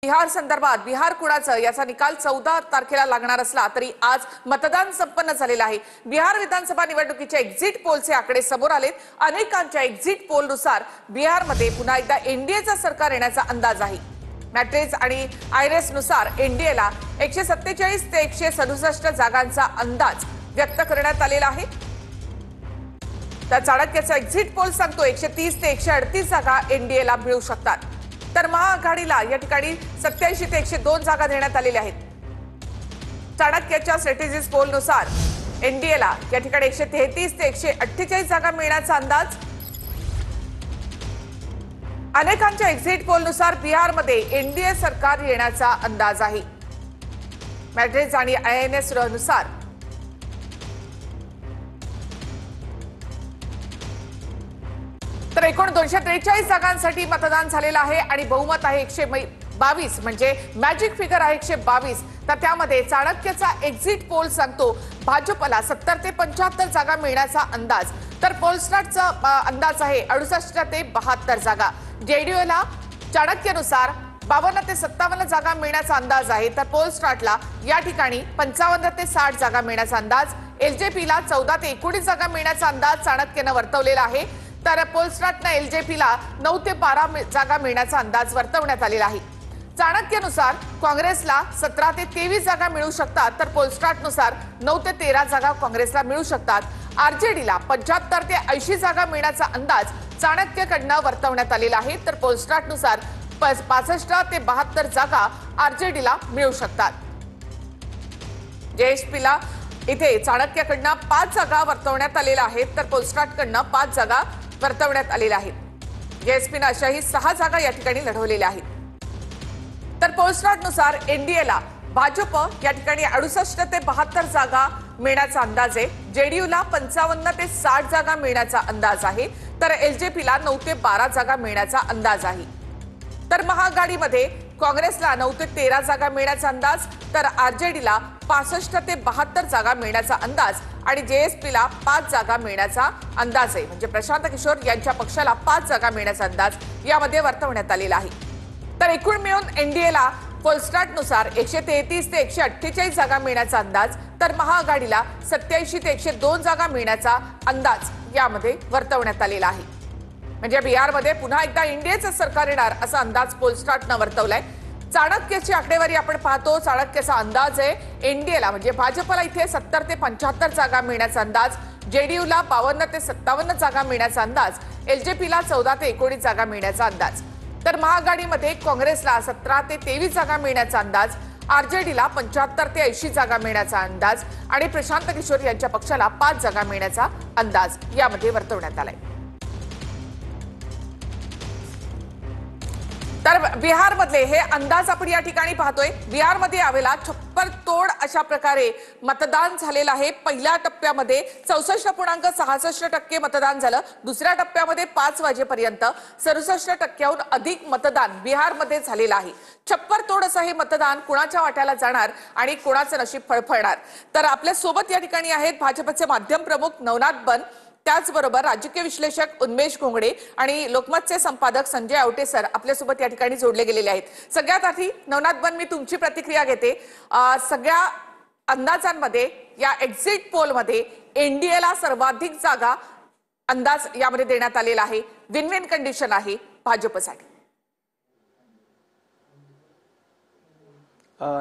बिहार संदर्भात बिहार कुणाचं याचा निकाल 14 तारखेला लागणार असला तरी आज मतदान संपन्न झालेलं आहे। बिहार विधानसभा निवडणुकीच्या एक्झिट पोलचे आकडे समोर आलेत। अनेकांच्या एक्झिट पोलनुसार बिहारमध्ये पुन्हा एकदा एनडीएचं सरकार येण्याचा अंदाज आहे। मॅट्रिक्स आणि आयरेस नुसार एनडीएला 147 ते 167 जागांचा अंदाज व्यक्त करण्यात आलेला आहे। तर चाणक्याचा एक्झिट पोल सांगतो 130 ते 138 जागा एनडीएला मिळू शकतात। तर महाआघाडीला या ठिकाणी 87 ते 102 जागा देण्यात आलेल्या आहेत। चाणक्याच्या स्ट्रॅटेजिस पोलनुसार एनडीएला या ठिकाणी 133 ते 148 जागा मिळण्याचा अंदाज। अनेकांच्या एक्झिट पोलनुसार बिहारमध्ये एनडीए सरकार येण्याचा अंदाज आहे। मॅट्रिक्स आणि आयएनएस नुसार तर एकूण 243 जागांसाठी मतदान झालेलं आहे आणि बहुमत आहे 122 म्हणजे मॅजिक फिगर आहे 122। तर त्यामध्ये चाणक्याचा एक्झिट पोल सांगतो भाजपला 70 ते 75 जागा मिळण्याचा अंदाज। तर पोलस्टारचा अंदाज आहे 68 ते 72 जागा। जेडीयूला चाणक्यानुसार 52 ते 57 जागा मिळण्याचा अंदाज आहे। तर पोलस्टारला या ठिकाणी 55 ते 60 जागा मिळण्याचा अंदाज। एलजेपीला 14 ते 19 जागा मिळण्याचा अंदाज चाणक्याने वर्तवलेला आहे। तर पोलस्टारनं एलजेपीला 9 ते 12 जागा मिळण्याचा अंदाज वर्तवण्यात आलेला आहे। चाणक्यानुसार काँग्रेसला 17 ते 23 जागा मिळू शकतात। तर पोलस्टारनुसार 9 ते 13 जागा काँग्रेसला मिळू शकतात। आरजेडीला 75 ते 80 जागा मिळण्याचा अंदाज चाणक्यकडनं वर्तवण्यात आलेला आहे। तर पोलस्टारनुसार 65 ते 72 जागा आरजेडीला मिळू शकतात। जेएसपीला इथे चाणक्यकडनं 5 जागा वर्तवण्यात आलेल्या आहेत। तर पोलस्टारकडनं 5 जागा वर्तवण्यात आलेल्या आहेत। जेएसपीनं अशाही 6 जागा या ठिकाणी लढवलेल्या आहेत। तर पोलस्टारनुसार एनडीएला भाजप या ठिकाणी 68 ते 72 जागा मिळण्याचा अंदाज आहे। जेडीयूला 55 ते 60 जागा मिळण्याचा अंदाज आहे। तर एलजेपीला 9 ते 12 जागा मिळण्याचा अंदाज आहे। तर महाआघाडीमध्ये काँग्रेसला 9 ते 13 जागा मिळण्याचा अंदाज। तर आरजेडीला 65 ते 72 जागा मिळण्याचा अंदाज आणि जेएसपीला 5 जागा मिळण्याचा अंदाज आहे। म्हणजे प्रशांत किशोर यांच्या पक्षाला 5 जागा मिळण्याचा अंदाज यामध्ये वर्तवण्यात आलेला आहे। तर एकूण मिळून एनडीएला पोलस्टारनुसार 133 ते 148 जागा मिळण्याचा अंदाज। तर महाआघाडीला 87 ते 102 जागा मिळण्याचा अंदाज यामध्ये वर्तवण्यात आलेला आहे। म्हणजे बिहारमध्ये पुन्हा एकदा एनडीएचं सरकार येणार असा अंदाज पोलस्टारनं वर्तवलाय। चाणक्याची आकडेवारी आपण पाहतो। चाणक्याचा अंदाज आहे एनडीएला म्हणजे भाजपला इथे 70 ते 75 जागा मिळण्याचा अंदाज। जेडीयूला 52 ते 57 जागा मिळण्याचा अंदाज। एलजेपीला 14 ते 19 जागा मिळण्याचा अंदाज। तर महाआघाडीमध्ये काँग्रेसला 17 ते 23 जागा मिळण्याचा अंदाज। आरजेडीला 75 ते 80 जागा मिळण्याचा अंदाज आणि प्रशांत किशोर यांच्या पक्षाला 5 जागा मिळण्याचा अंदाज यामध्ये वर्तवण्यात आलाय। तर बिहारमधले हे अंदाज आपण या ठिकाणी पाहतोय। बिहारमध्ये यावेळेला छप्पर तोड अशा प्रकारे मतदान झालेलं आहे। पहिल्या टप्प्यामध्ये 64.66% मतदान झालं। दुसऱ्या टप्प्यामध्ये 5 वाजेपर्यंत 67%हून अधिक मतदान बिहारमध्ये झालेलं आहे। छप्पर तोड असं हे मतदान कुणाच्या वाट्याला जाणार आणि कुणाचं नशीब फळफळणार। तर आपल्या सोबत या ठिकाणी आहेत भाजपचे माध्यम प्रमुख नवनाथ बन, त्याचबरोबर राजकीय विश्लेषक उन्मेष घोंगडे आणि लोकमतचे संपादक संजय आवटे सर आपल्यासोबत या ठिकाणी जोडले गेलेले आहेत। सगळ्यात आधी नवनाथ बन मी तुमची प्रतिक्रिया घेते। सगळ्या अंदाजांमध्ये या एक्झिट पोलमध्ये एनडीएला सर्वाधिक जागा अंदाज यामध्ये देण्यात आलेला आहे। विन विन कंडिशन आहे भाजपसाठी।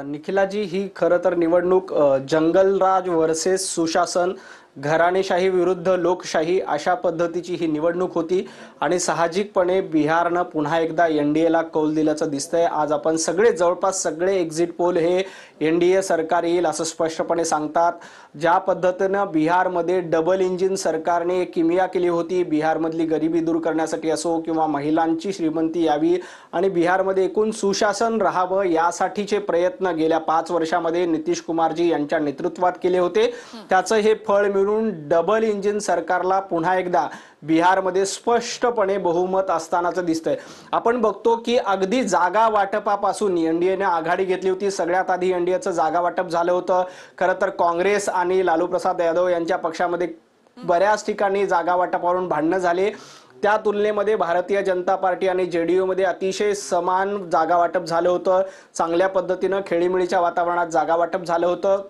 निखिलाजी, ही खरं तर निवडणूक जंगलराज वर्सेस सुशासन, घराणेशाही विरुद्ध लोकशाही अशा पद्धतीची ही निवडणूक होती आणि साहजिकपणे बिहारनं पुन्हा एकदा एनडीएला कौल दिल्याचं दिसतंय। आज आपण जवळपास सगळे एक्झिट पोल हे एनडीए सरकार येईल असं स्पष्टपणे सांगतात। ज्या पद्धतीनं बिहारमध्ये डबल इंजिन सरकारने किमया केली होती, बिहारमधली गरिबी दूर करण्यासाठी असो किंवा महिलांची श्रीमंती यावी आणि बिहारमध्ये एकूण सुशासन राहावं यासाठीचे प्रयत्न गेल्या 5 वर्षामध्ये नितीश कुमारजी यांच्या नेतृत्वात केले होते। त्याचं हे फळ मिळून डबल इंजिन सरकारला पुन्हा एकदा बिहारमध्ये स्पष्टपणे बहुमत असतानाचं दिसतंय। आपण बघतो की अगदी जागा वाटपापासून एनडीएने आघाडी घेतली होती। सगळ्यात आधी एनडीएचं जागा वाटप झालं होतं। खरं तर काँग्रेस आणि लालू प्रसाद यादव यांच्या पक्षामध्ये बऱ्याच ठिकाणी जागा वाटपावरून भांडणं झाले। त्या तुलनेमध्ये भारतीय जनता पार्टी आणि JDU मध्ये अतिशय समान जागा वाटप झालं होतं. चांगल्या पद्धतीनं खेळीमेळीच्या वातावरणात जागा वाटप झालं होतं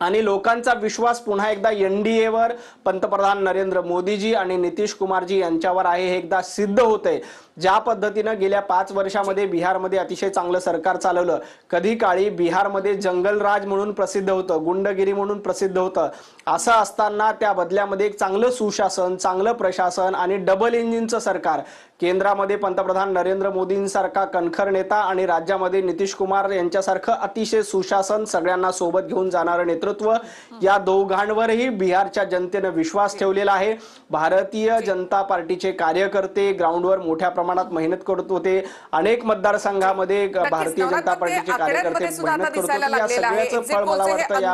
आणि लोकांचा विश्वास पुन्हा एकदा NDA वर पंतप्रधान नरेंद्र मोदीजी आणि नितीश कुमारजी यांच्यावर आहे हे एकदा सिद्ध होतंय. ज्या पद्धतीनं गेल्या 5 वर्षामध्ये बिहारमध्ये अतिशय चांगलं सरकार चालवलं, कधी काळी बिहारमध्ये जंगलराज म्हणून प्रसिद्ध होतं, गुंडगिरी म्हणून प्रसिद्ध होतं. असं असताना त्या बदल्यामध्ये एक चांगलं सुशासन, चांगलं प्रशासन आणि डबल इंजिनचं सरकार, केंद्रामध्ये पंतप्रधान नरेंद्र मोदींसारखा कणखर नेता आणि राज्यामध्ये नितीश कुमार यांच्यासारखं अतिशय सुशासन, सगळ्यांना सोबत घेऊन जाणारं नेतृत्व, या दोघांवरही बिहारच्या जनतेनं विश्वास ठेवलेला आहे. भारतीय जनता पार्टीचे कार्यकर्ते ग्राउंडवर मोठ्या प्रमाणात मेहनत करत होते. अनेक मतदारसंघामध्ये भारतीय जनता पार्टीचे कार्यकर्ते मेहनत करत होते. या सगळ्याचं फळ मला वाटतं या